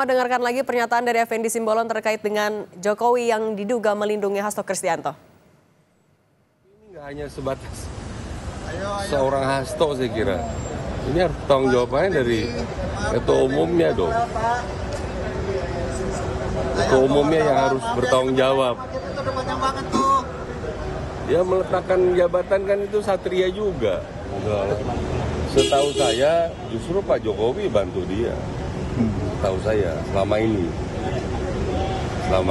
Dengarkan lagi pernyataan dari Effendi Simbolon terkait dengan Jokowi yang diduga melindungi Hasto Kristianto. Ini nggak hanya sebatas seorang Hasto, saya kira. Ini harus tanggung jawabannya dari ketua umumnya dong. Ketua umumnya yang harus bertanggung jawab. Dia meletakkan jabatan kan itu satria juga. Setahu saya justru Pak Jokowi bantu dia. Tahu saya selama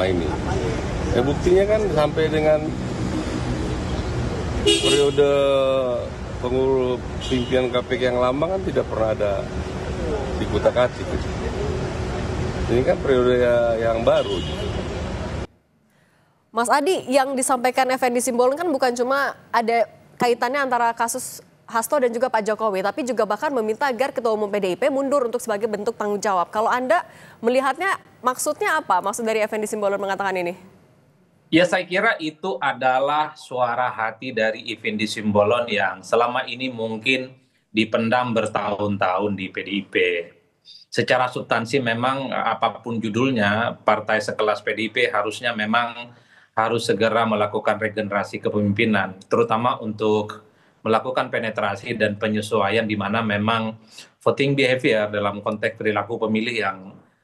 ini. Buktinya kan sampai dengan periode pengurus pimpinan KPK yang lama kan tidak pernah ada dikutak-atik. Ini kan periode yang baru. Mas Adi, yang disampaikan Effendi Simbolon kan bukan cuma ada kaitannya antara kasus Hasto dan juga Pak Jokowi, tapi juga bahkan meminta agar Ketua Umum PDIP mundur untuk sebagai bentuk tanggung jawab. Kalau Anda melihatnya maksudnya apa? Maksud dari Effendi Simbolon mengatakan ini? Ya, saya kira itu adalah suara hati dari Effendi Simbolon yang selama ini mungkin dipendam bertahun-tahun di PDIP. Secara substansi memang apapun judulnya, partai sekelas PDIP harusnya memang harus segera melakukan regenerasi kepemimpinan, terutama untuk melakukan penetrasi dan penyesuaian di mana memang voting behavior dalam konteks perilaku pemilih yang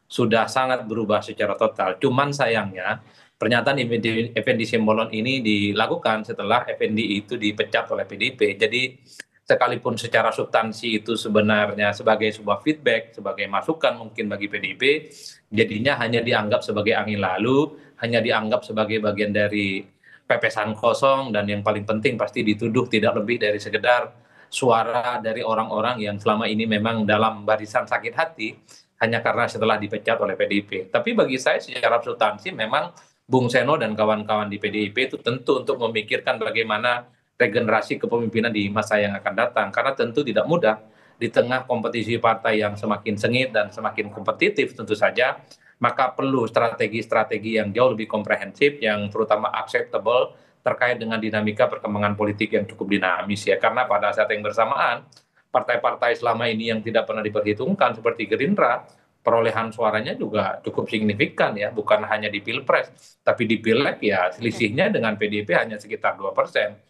sudah sangat berubah secara total. Cuman sayangnya pernyataan Effendi Simbolon ini dilakukan setelah Effendi itu dipecat oleh PDIP. Jadi sekalipun secara substansi itu sebenarnya sebagai sebuah feedback, sebagai masukan mungkin bagi PDIP, jadinya hanya dianggap sebagai angin lalu, hanya dianggap sebagai bagian dari pepesan kosong, dan yang paling penting pasti dituduh tidak lebih dari sekedar suara dari orang-orang yang selama ini memang dalam barisan sakit hati hanya karena setelah dipecat oleh PDIP. Tapi bagi saya secara substansi memang Bung Seno dan kawan-kawan di PDIP itu tentu untuk memikirkan bagaimana regenerasi kepemimpinan di masa yang akan datang, karena tentu tidak mudah di tengah kompetisi partai yang semakin sengit dan semakin kompetitif tentu saja, maka perlu strategi-strategi yang jauh lebih komprehensif yang terutama acceptable terkait dengan dinamika perkembangan politik yang cukup dinamis ya, karena pada saat yang bersamaan partai-partai selama ini yang tidak pernah diperhitungkan seperti Gerindra, perolehan suaranya juga cukup signifikan ya, bukan hanya di Pilpres tapi di Pileg ya selisihnya dengan PDIP hanya sekitar 2%.